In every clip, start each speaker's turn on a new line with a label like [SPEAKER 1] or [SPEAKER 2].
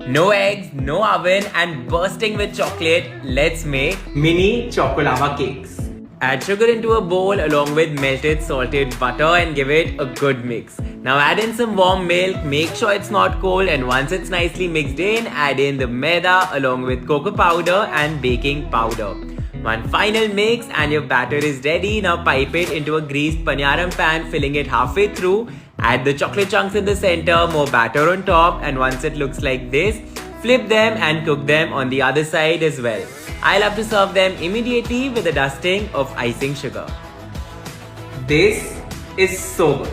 [SPEAKER 1] No eggs, no oven, and bursting with chocolate, let's make mini chocolava cakes. Add sugar into a bowl along with melted salted butter and give it a good mix. Now add in some warm milk, make sure it's not cold, and once it's nicely mixed in, add in the maida along with cocoa powder and baking powder. One final mix and your batter is ready. Now pipe it into a greased paniyaram pan, filling it halfway through. Add the chocolate chunks in the center, more batter on top, and once it looks like this, flip them and cook them on the other side as well. I love to serve them immediately with a dusting of icing sugar. This is so good.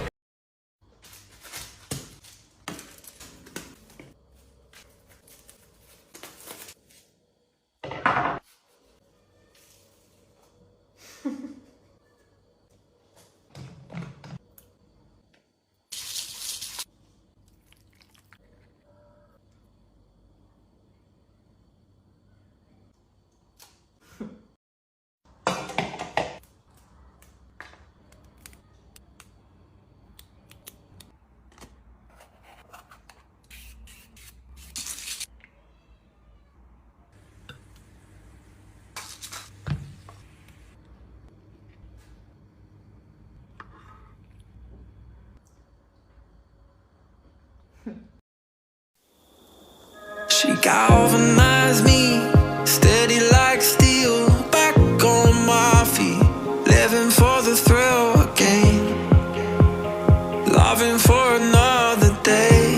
[SPEAKER 2] She galvanized me, steady like steel, back on my feet, living for the thrill again, loving for another day.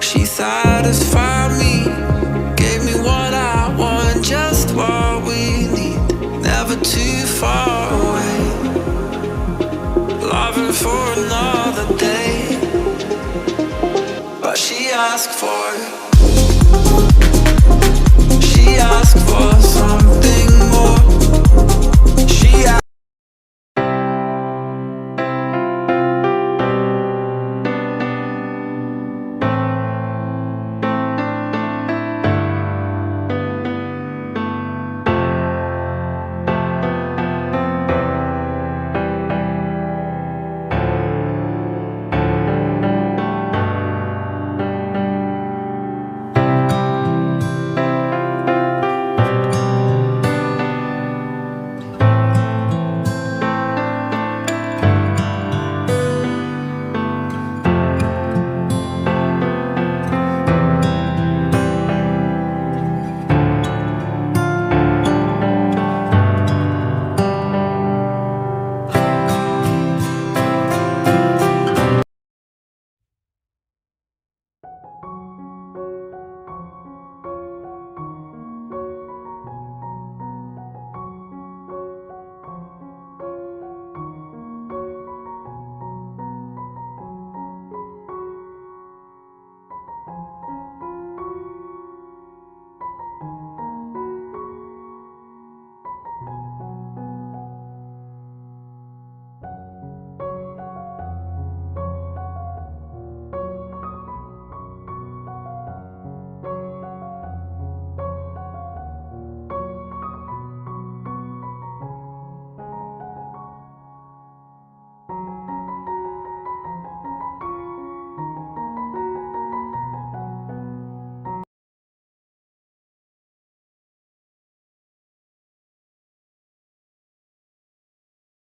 [SPEAKER 2] She satisfied me, gave me what I want, just what we need, never too far away, loving for another day. But she asked for it.